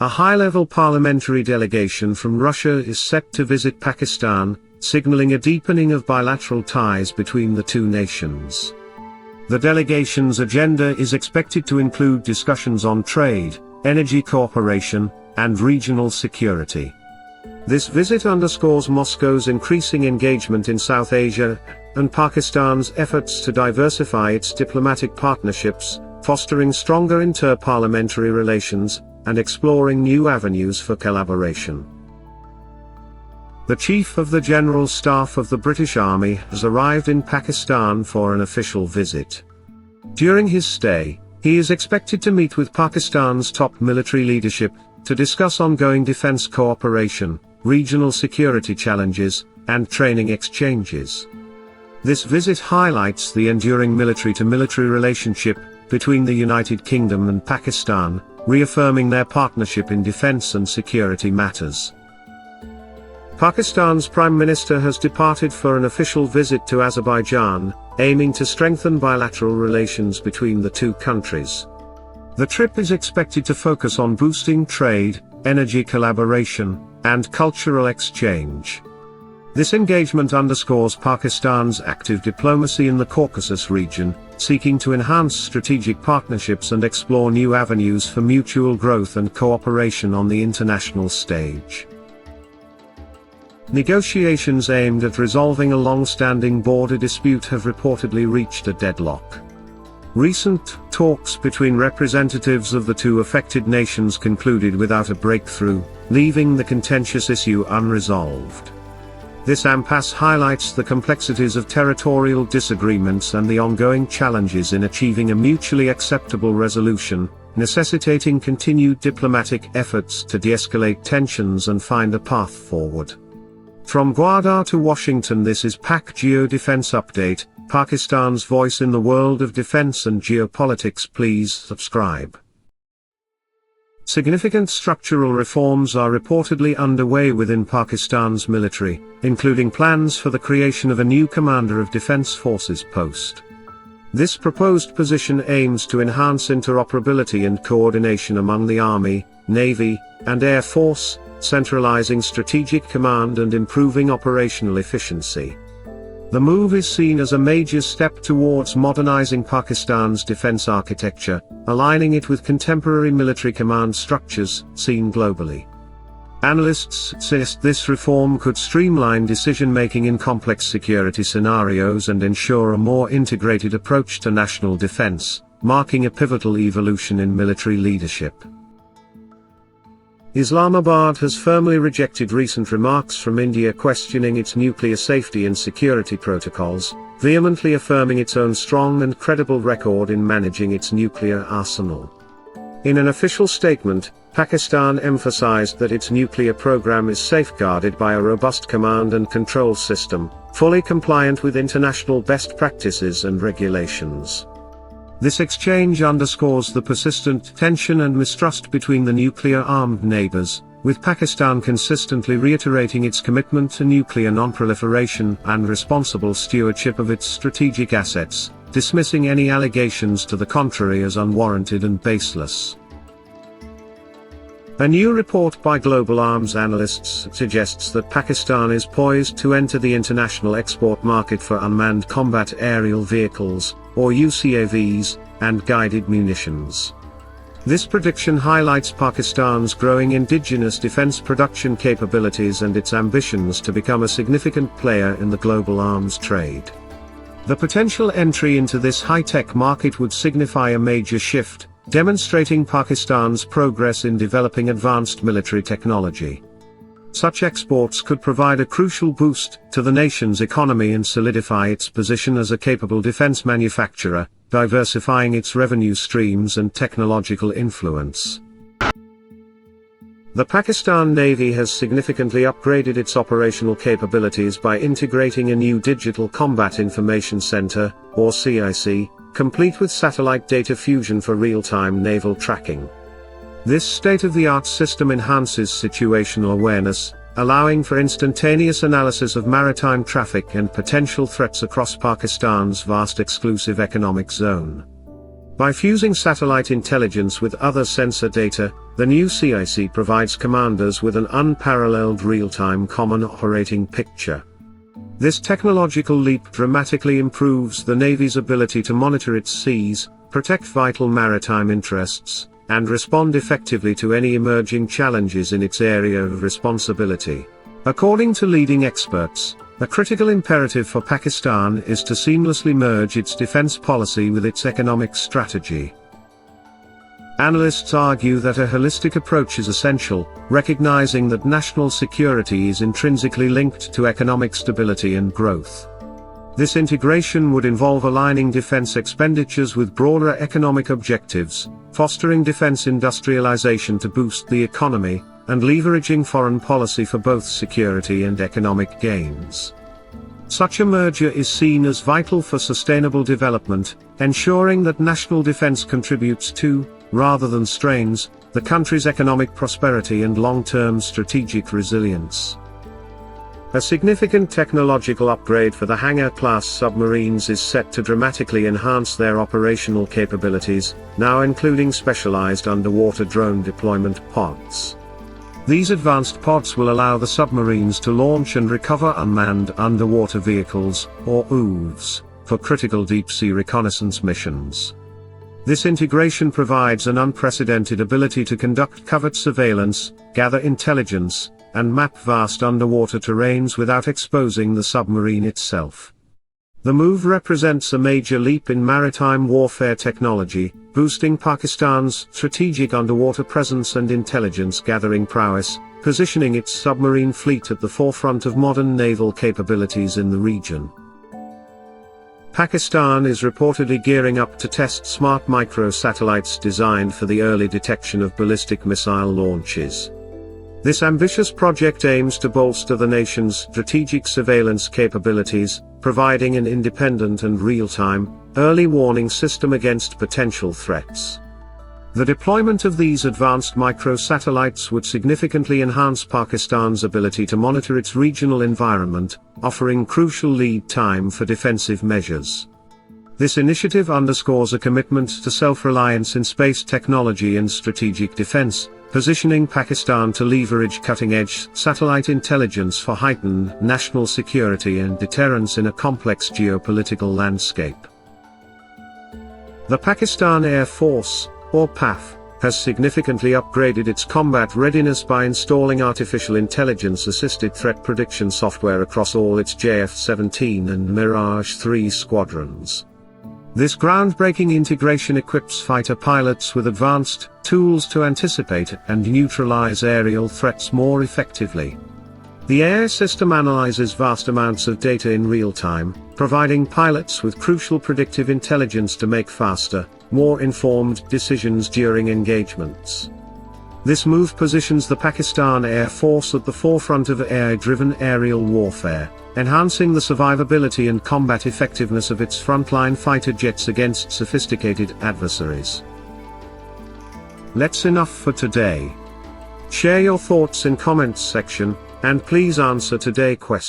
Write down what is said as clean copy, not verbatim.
A high-level parliamentary delegation from Russia is set to visit Pakistan, signaling a deepening of bilateral ties between the two nations. The delegation's agenda is expected to include discussions on trade, energy cooperation, and regional security. This visit underscores Moscow's increasing engagement in South Asia, and Pakistan's efforts to diversify its diplomatic partnerships, fostering stronger inter-parliamentary relations, and exploring new avenues for collaboration. The Chief of the General Staff of the British Army has arrived in Pakistan for an official visit. During his stay, he is expected to meet with Pakistan's top military leadership, to discuss ongoing defense cooperation, regional security challenges, and training exchanges. This visit highlights the enduring military-to-military relationship between the United Kingdom and Pakistan, reaffirming their partnership in defense and security matters. Pakistan's Prime Minister has departed for an official visit to Azerbaijan, aiming to strengthen bilateral relations between the two countries. The trip is expected to focus on boosting trade, energy collaboration, and cultural exchange. This engagement underscores Pakistan's active diplomacy in the Caucasus region, seeking to enhance strategic partnerships and explore new avenues for mutual growth and cooperation on the international stage. Negotiations aimed at resolving a long-standing border dispute have reportedly reached a deadlock. Recent talks between representatives of the two affected nations concluded without a breakthrough, leaving the contentious issue unresolved. This impasse highlights the complexities of territorial disagreements and the ongoing challenges in achieving a mutually acceptable resolution, necessitating continued diplomatic efforts to de-escalate tensions and find a path forward. From Gwadar to Washington, this is Pakistangeo Defence Update, Pakistan's voice in the world of defense and geopolitics. Please subscribe. Significant structural reforms are reportedly underway within Pakistan's military, including plans for the creation of a new Commander of Defence Forces post. This proposed position aims to enhance interoperability and coordination among the Army, Navy, and Air Force, centralizing strategic command and improving operational efficiency. The move is seen as a major step towards modernizing Pakistan's defense architecture, aligning it with contemporary military command structures seen globally. Analysts suggest this reform could streamline decision-making in complex security scenarios and ensure a more integrated approach to national defense, marking a pivotal evolution in military leadership. Islamabad has firmly rejected recent remarks from India questioning its nuclear safety and security protocols, vehemently affirming its own strong and credible record in managing its nuclear arsenal. In an official statement, Pakistan emphasized that its nuclear program is safeguarded by a robust command and control system, fully compliant with international best practices and regulations. This exchange underscores the persistent tension and mistrust between the nuclear-armed neighbors, with Pakistan consistently reiterating its commitment to nuclear non-proliferation and responsible stewardship of its strategic assets, dismissing any allegations to the contrary as unwarranted and baseless. A new report by global arms analysts suggests that Pakistan is poised to enter the international export market for unmanned combat aerial vehicles, or UCAVs, and guided munitions. This prediction highlights Pakistan's growing indigenous defense production capabilities and its ambitions to become a significant player in the global arms trade. The potential entry into this high-tech market would signify a major shift, demonstrating Pakistan's progress in developing advanced military technology. Such exports could provide a crucial boost to the nation's economy and solidify its position as a capable defense manufacturer, diversifying its revenue streams and technological influence. The Pakistan Navy has significantly upgraded its operational capabilities by integrating a new Digital Combat Information Center, or CIC, complete with satellite data fusion for real-time naval tracking. This state-of-the-art system enhances situational awareness, allowing for instantaneous analysis of maritime traffic and potential threats across Pakistan's vast exclusive economic zone. By fusing satellite intelligence with other sensor data, The new CIC provides commanders with an unparalleled real-time common operating picture. This technological leap dramatically improves the Navy's ability to monitor its seas, protect vital maritime interests, and respond effectively to any emerging challenges in its area of responsibility. According to leading experts, a critical imperative for Pakistan is to seamlessly merge its defense policy with its economic strategy. Analysts argue that a holistic approach is essential, recognizing that national security is intrinsically linked to economic stability and growth. This integration would involve aligning defense expenditures with broader economic objectives, fostering defense industrialization to boost the economy, and leveraging foreign policy for both security and economic gains. Such a merger is seen as vital for sustainable development, ensuring that national defense contributes to, rather than strains, the country's economic prosperity and long-term strategic resilience. A significant technological upgrade for the Hangor-class submarines is set to dramatically enhance their operational capabilities, now including specialized underwater drone deployment pods. These advanced pods will allow the submarines to launch and recover unmanned underwater vehicles, or UCAVs, for critical deep-sea reconnaissance missions. This integration provides an unprecedented ability to conduct covert surveillance, gather intelligence, and map vast underwater terrains without exposing the submarine itself. The move represents a major leap in maritime warfare technology, boosting Pakistan's strategic underwater presence and intelligence-gathering prowess, positioning its submarine fleet at the forefront of modern naval capabilities in the region. Pakistan is reportedly gearing up to test smart micro-satellites designed for the early detection of ballistic missile launches. This ambitious project aims to bolster the nation's strategic surveillance capabilities, providing an independent and real-time, early warning system against potential threats. The deployment of these advanced microsatellites would significantly enhance Pakistan's ability to monitor its regional environment, offering crucial lead time for defensive measures. This initiative underscores a commitment to self-reliance in space technology and strategic defense, positioning Pakistan to leverage cutting-edge satellite intelligence for heightened national security and deterrence in a complex geopolitical landscape. The Pakistan Air Force, or PAF, has significantly upgraded its combat readiness by installing artificial intelligence-assisted threat prediction software across all its JF-17 and Mirage-3 squadrons. This groundbreaking integration equips fighter pilots with advanced tools to anticipate and neutralize aerial threats more effectively. The AI system analyzes vast amounts of data in real time, providing pilots with crucial predictive intelligence to make faster, more informed decisions during engagements. This move positions the Pakistan Air Force at the forefront of AI-driven aerial warfare, enhancing the survivability and combat effectiveness of its frontline fighter jets against sophisticated adversaries. That's enough for today. Share your thoughts in comments section, and please answer today's question.